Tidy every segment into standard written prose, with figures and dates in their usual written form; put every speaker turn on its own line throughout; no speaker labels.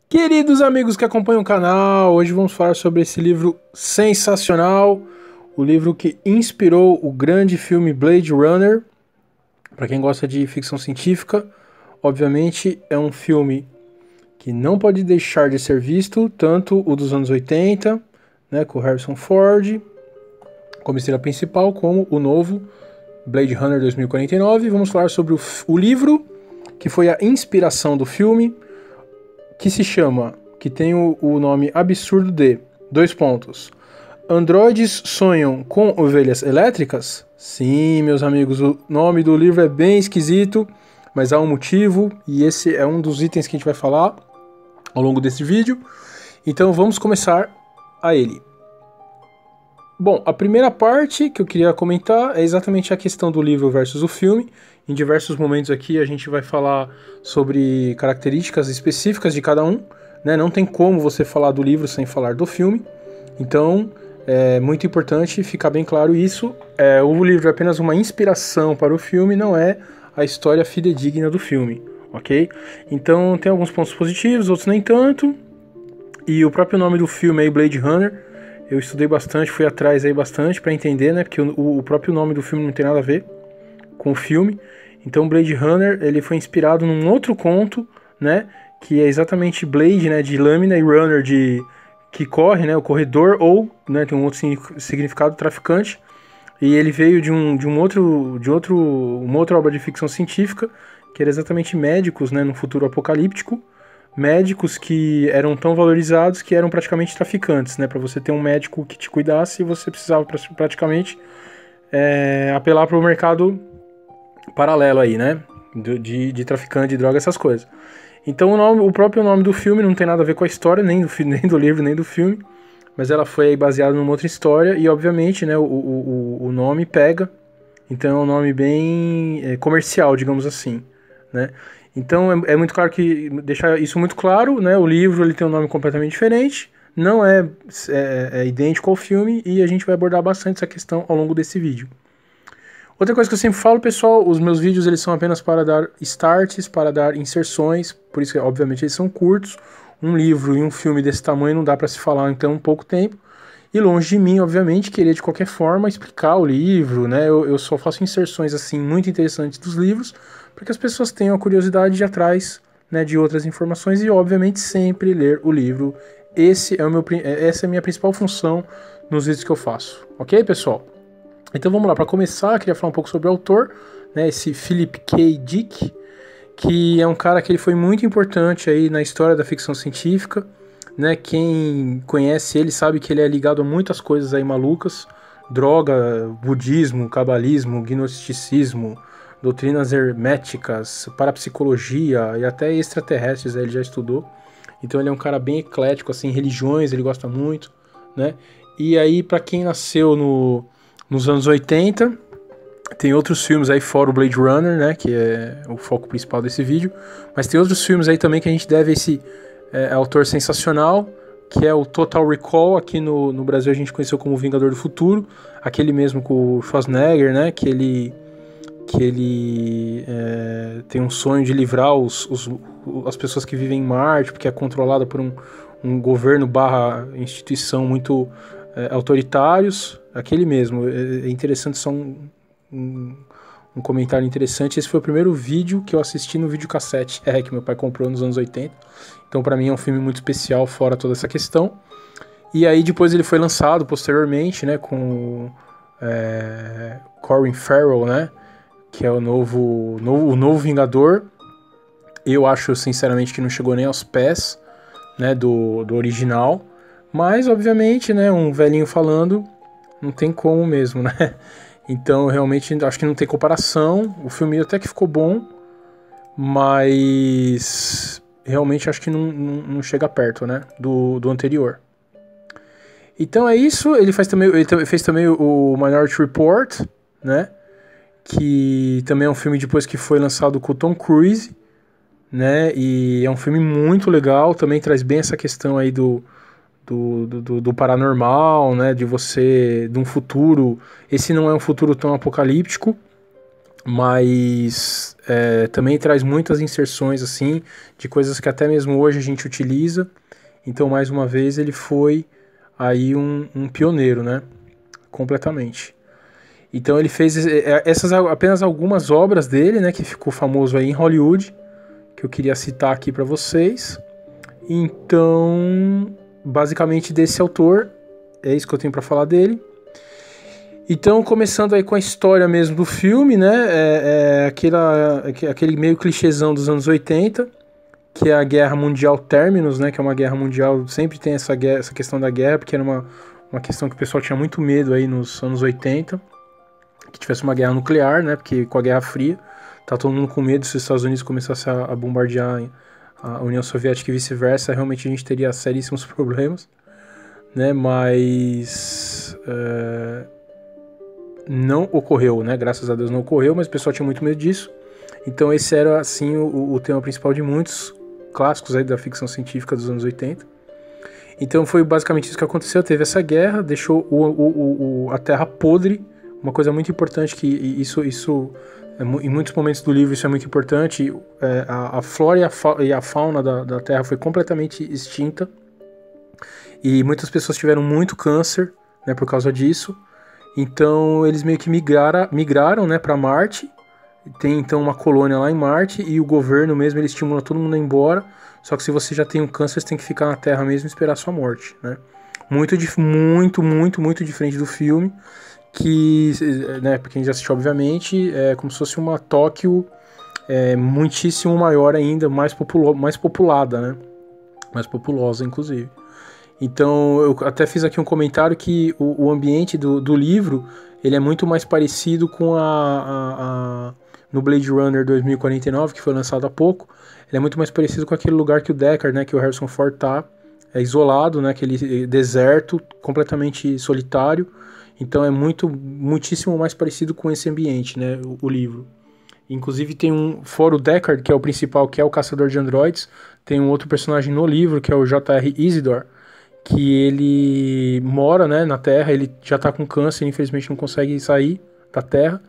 Queridos amigos que acompanham o canal, hoje vamos falar sobre esse livro sensacional, o livro que inspirou o grande filme Blade Runner. Para quem gosta de ficção científica, obviamente é um filme que não pode deixar de ser visto, tanto o dos anos 80, né, com Harrison Ford como estrela principal, como o novo Blade Runner 2049. Vamos falar sobre o livro que foi a inspiração do filme, que tem o nome absurdo de, androides sonham com ovelhas elétricas? Sim, meus amigos, o nome do livro é bem esquisito, mas há um motivo, e esse é um dos itens que a gente vai falar ao longo desse vídeo. Então vamos começar a ele. Bom, a primeira parte que eu queria comentar é exatamente a questão do livro versus o filme. Em diversos momentos aqui a gente vai falar sobre características específicas de cada um, né? Não tem como você falar do livro sem falar do filme. Então é muito importante ficar bem claro isso. O livro é apenas uma inspiração para o filme, não é a história fidedigna do filme, ok? Então tem alguns pontos positivos, outros nem tanto. E o próprio nome do filme é Blade Runner. Eu estudei bastante, fui atrás aí bastante para entender, né? Porque o próprio nome do filme não tem nada a ver com o filme. Então Blade Runner, ele foi inspirado num outro conto, né? Que é exatamente Blade, né? De lâmina, e Runner de que corre, né? O corredor, ou, né? Tem um outro significado, traficante. E ele veio de uma outra obra de ficção científica, que era exatamente médicos, né? No futuro apocalíptico. Médicos que eram tão valorizados que eram praticamente traficantes, né? Para você ter um médico que te cuidasse, você precisava praticamente apelar para o mercado paralelo aí, né? De traficante de droga, essas coisas. Então o próprio nome do filme não tem nada a ver com a história, nem do livro, nem do filme, mas ela foi aí baseada numa outra história e, obviamente, né? O nome pega, então é um nome bem comercial, digamos assim, né? Então é muito claro que deixar isso muito claro, né? O livro ele tem um nome completamente diferente, não é idêntico ao filme, e a gente vai abordar bastante essa questão ao longo desse vídeo. Outra coisa que eu sempre falo, pessoal, os meus vídeos eles são apenas para dar starts, para dar inserções, por isso que obviamente eles são curtos. Um livro e um filme desse tamanho não dá para se falar em tão pouco tempo. E longe de mim, obviamente, querer de qualquer forma explicar o livro, né? Eu só faço inserções assim muito interessantes dos livros, para que as pessoas tenham a curiosidade de ir atrás, né, de outras informações e, obviamente, sempre ler o livro. Essa é a minha principal função nos vídeos que eu faço, ok, pessoal? Então vamos lá, para começar, eu queria falar um pouco sobre o autor, né, esse Philip K. Dick, que é um cara que ele foi muito importante aí na história da ficção científica, né? Quem conhece ele sabe que ele é ligado a muitas coisas aí malucas: droga, budismo, cabalismo, gnosticismo, doutrinas herméticas, parapsicologia e até extraterrestres ele já estudou. Então ele é um cara bem eclético, assim, religiões ele gosta muito, né? E aí, para quem nasceu nos anos 80, tem outros filmes aí fora o Blade Runner, né, que é o foco principal desse vídeo, mas tem outros filmes aí também que a gente deve a esse autor sensacional, que é o Total Recall. Aqui no Brasil a gente conheceu como Vingador do Futuro, aquele mesmo com o Schwarzenegger, né, que ele tem um sonho de livrar as pessoas que vivem em Marte, porque é controlada por um governo barra instituição muito autoritários. Aquele mesmo, é interessante, só um comentário interessante. Esse foi o primeiro vídeo que eu assisti no videocassete, que meu pai comprou nos anos 80. Então para mim é um filme muito especial, fora toda essa questão. E aí depois ele foi lançado posteriormente, né, com Colin Farrell, né, que é o novo Vingador. Eu acho sinceramente que não chegou nem aos pés, né, do original. Mas obviamente, né, um velhinho falando, não tem como mesmo, né? Então, realmente, acho que não tem comparação. O filme até que ficou bom, mas realmente acho que não chega perto, né, do anterior. Então é isso. Ele fez também o Minority Report, né, que também é um filme depois que foi lançado com o Tom Cruise, né, e é um filme muito legal. Também traz bem essa questão aí do paranormal, né, de um futuro. Esse não é um futuro tão apocalíptico, mas também traz muitas inserções assim de coisas que até mesmo hoje a gente utiliza. Então, mais uma vez, ele foi aí um pioneiro, né? Completamente. Então ele fez essas apenas algumas obras dele, né, que ficou famoso aí em Hollywood, que eu queria citar aqui para vocês. Então, basicamente desse autor, é isso que eu tenho para falar dele. Então, começando aí com a história mesmo do filme, né, aquele meio clichêzão dos anos 80, que é a Guerra Mundial Terminus, né, que é uma guerra mundial, sempre tem essa questão da guerra, porque era uma questão que o pessoal tinha muito medo aí nos anos 80, que tivesse uma guerra nuclear, né, porque com a Guerra Fria, tá todo mundo com medo se os Estados Unidos começassem a bombardear a União Soviética e vice-versa, realmente a gente teria seríssimos problemas, né, mas não ocorreu, né, graças a Deus não ocorreu, mas o pessoal tinha muito medo disso. Então esse era, assim, o tema principal de muitos clássicos aí da ficção científica dos anos 80. Então foi basicamente isso que aconteceu, teve essa guerra, deixou a Terra podre. Uma coisa muito importante, que isso em muitos momentos do livro isso é muito importante, a flora e a fauna da Terra foi completamente extinta, e muitas pessoas tiveram muito câncer, né, por causa disso. Então eles meio que migraram, né, para Marte. Tem então uma colônia lá em Marte, e o governo mesmo, ele estimula todo mundo a ir embora, só que se você já tem um câncer, você tem que ficar na Terra mesmo e esperar a sua morte, né? Muito diferente do filme, que, né, pra quem já assistiu, obviamente, é como se fosse uma Tóquio muitíssimo maior ainda, mais populada, né? Mais populosa, inclusive. Então, eu até fiz aqui um comentário que o ambiente do livro, ele é muito mais parecido com no Blade Runner 2049, que foi lançado há pouco. Ele é muito mais parecido com aquele lugar que o Deckard, né, que o Harrison Ford tá, isolado, né, aquele deserto completamente solitário. Então é muitíssimo mais parecido com esse ambiente, né, o livro. Inclusive tem fora o Deckard, que é o principal, que é o caçador de androides, tem um outro personagem no livro, que é o J.R. Isidore, que ele mora, né, na Terra, ele já tá com câncer, infelizmente não consegue sair da Terra,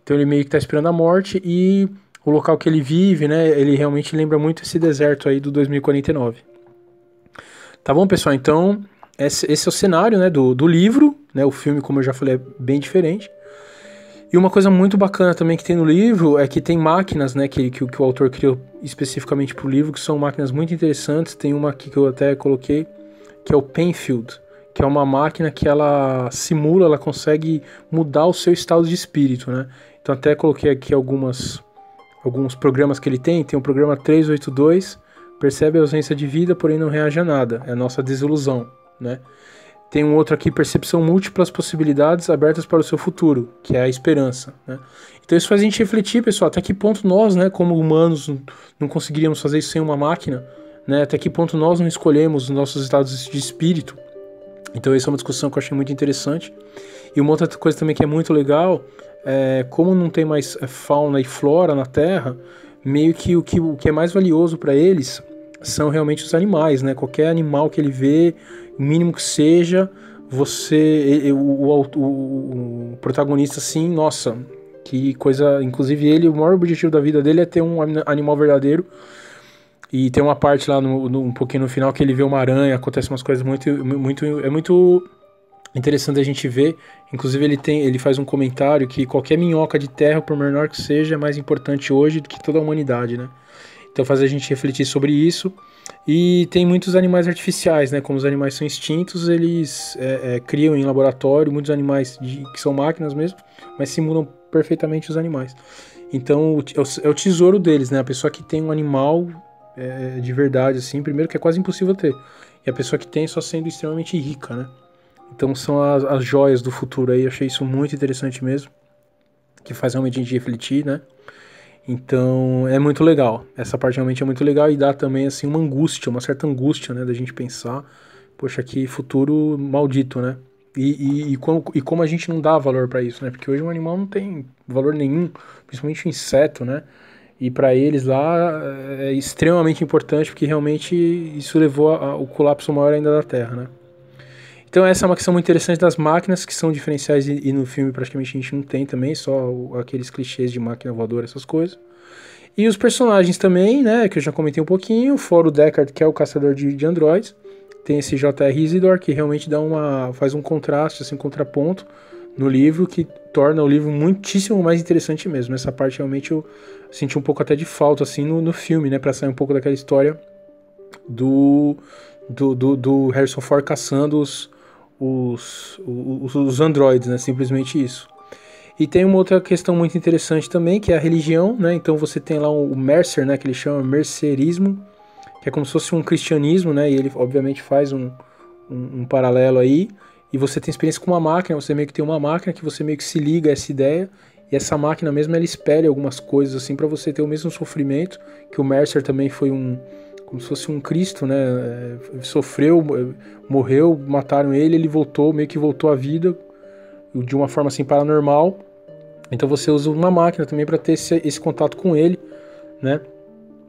então ele meio que tá esperando a morte, e o local que ele vive, né, ele realmente lembra muito esse deserto aí do 2049. Tá bom, pessoal? Então, esse é o cenário, né, do livro, né, o filme, como eu já falei, é bem diferente. E uma coisa muito bacana também que tem no livro é que tem máquinas, né, que o autor criou especificamente pro livro, que são máquinas muito interessantes. Tem uma aqui que eu até coloquei, que é o Penfield, que é uma máquina que ela simula, ela consegue mudar o seu estado de espírito, né? Então até coloquei aqui alguns programas que ele tem. Tem o programa 382, percebe a ausência de vida, porém não reage a nada. É a nossa desilusão, né? Tem um outro aqui, percepção múltiplas possibilidades abertas para o seu futuro, que é a esperança, né? Então isso faz a gente refletir, pessoal, até que ponto nós, né, como humanos, não conseguiríamos fazer isso sem uma máquina, né? Até que ponto nós não escolhemos os nossos estados de espírito. Então essa é uma discussão que eu achei muito interessante. E uma outra coisa também que é muito legal, como não tem mais fauna e flora na Terra, meio que o que é mais valioso para eles são realmente os animais, né? Qualquer animal que ele vê, o mínimo que seja, o protagonista, assim, nossa, que coisa. Inclusive o maior objetivo da vida dele é ter um animal verdadeiro. E tem uma parte lá um pouquinho no final que ele vê uma aranha, acontece umas coisas muito interessante a gente ver. Inclusive ele faz um comentário que qualquer minhoca de terra, por menor que seja, é mais importante hoje do que toda a humanidade, né? Então faz a gente refletir sobre isso. E tem muitos animais artificiais, né? Como os animais são extintos, eles criam em laboratório muitos animais que são máquinas mesmo, mas simulam perfeitamente os animais. Então é o tesouro deles, né? A pessoa que tem um animal de verdade, assim, primeiro que é quase impossível ter. E a pessoa que tem só sendo extremamente rica, né? Então são as joias do futuro aí. Eu achei isso muito interessante mesmo, que faz realmente a gente refletir, né? Então é muito legal, essa parte realmente é muito legal, e dá também assim uma certa angústia, né, da gente pensar, poxa, que futuro maldito, né? E como a gente não dá valor para isso, né? Porque hoje um animal não tem valor nenhum, principalmente o inseto, né? E para eles lá é extremamente importante, porque realmente isso levou ao colapso maior ainda da Terra, né? Então essa é uma questão muito interessante das máquinas, que são diferenciais e no filme praticamente a gente não tem também, só aqueles clichês de máquina voadora, essas coisas. E os personagens também, né, que eu já comentei um pouquinho, fora o Deckard, que é o caçador de androides, tem esse J.R. Isidore, que realmente faz um contraste, assim, um contraponto no livro, que torna o livro muitíssimo mais interessante mesmo. Essa parte realmente eu senti um pouco até de falta, assim, no filme, né, pra sair um pouco daquela história do Harrison Ford caçando os androides, né, simplesmente isso. E tem uma outra questão muito interessante também, que é a religião, né? Então você tem lá o Mercer, né? Que ele chama mercerismo, que é como se fosse um cristianismo, né? E ele, obviamente, faz um paralelo aí. E você tem experiência com uma máquina, você meio que tem uma máquina que você meio que se liga a essa ideia. E essa máquina mesmo, ela espelha algumas coisas, assim, para você ter o mesmo sofrimento, que o Mercer também foi como se fosse um Cristo, né? Sofreu, morreu, mataram ele, ele voltou, meio que voltou à vida, de uma forma assim paranormal. Então você usa uma máquina também para ter esse contato com ele, né?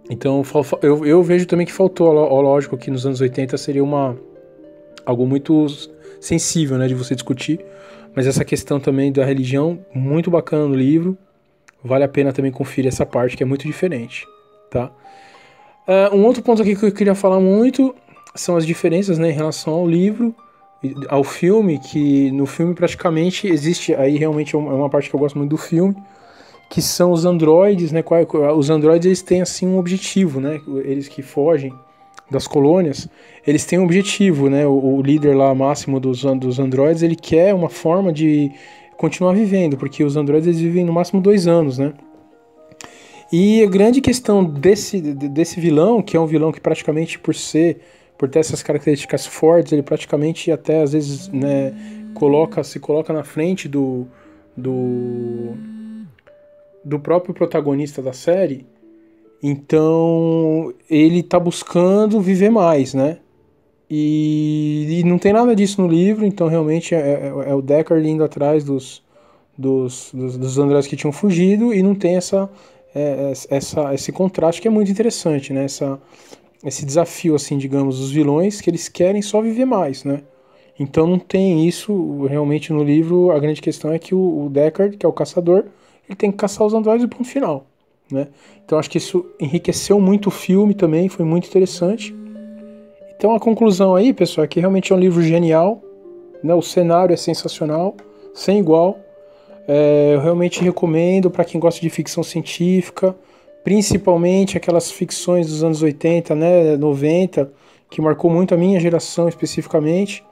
Então eu vejo também que faltou, lógico que nos anos 80 seria algo muito sensível, né, de você discutir, mas essa questão também da religião, muito bacana no livro, vale a pena também conferir essa parte que é muito diferente, tá? Um outro ponto aqui que eu queria falar muito são as diferenças, né, em relação ao livro, ao filme, que no filme praticamente existe, aí realmente é uma parte que eu gosto muito do filme, que são os androides, né? Os androides, eles têm assim um objetivo, né? Eles que fogem das colônias, eles têm um objetivo, né? O líder lá máximo dos androides, ele quer uma forma de continuar vivendo, porque os androides eles vivem no máximo 2 anos, né? E a grande questão desse vilão, que é um vilão que praticamente por ter essas características fortes, ele praticamente até às vezes, né, se coloca na frente do próprio protagonista da série. Então ele tá buscando viver mais, né? E não tem nada disso no livro, então realmente é o Deckard indo atrás dos androides que tinham fugido, e não tem esse contraste que é muito interessante, né? Esse desafio, assim, digamos, dos vilões, que eles querem só viver mais, né? Então não tem isso realmente no livro. A grande questão é que o Deckard, que é o caçador, ele tem que caçar os androides e ponto final, né? Então acho que isso enriqueceu muito o filme também, foi muito interessante. Então a conclusão aí, pessoal, é que realmente é um livro genial, né? O cenário é sensacional, sem igual. Eu realmente recomendo para quem gosta de ficção científica, principalmente aquelas ficções dos anos 80, né, 90, que marcou muito a minha geração especificamente,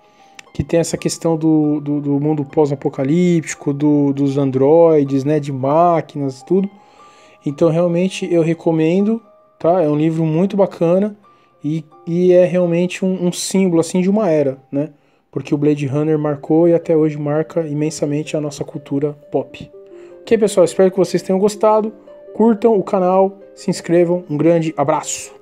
que tem essa questão do mundo pós-apocalíptico, dos androides, né, de máquinas, tudo. Então realmente eu recomendo, tá? É um livro muito bacana e é realmente um símbolo assim de uma era, né? Porque o Blade Runner marcou e até hoje marca imensamente a nossa cultura pop. Ok, pessoal? Espero que vocês tenham gostado. Curtam o canal, se inscrevam. Um grande abraço!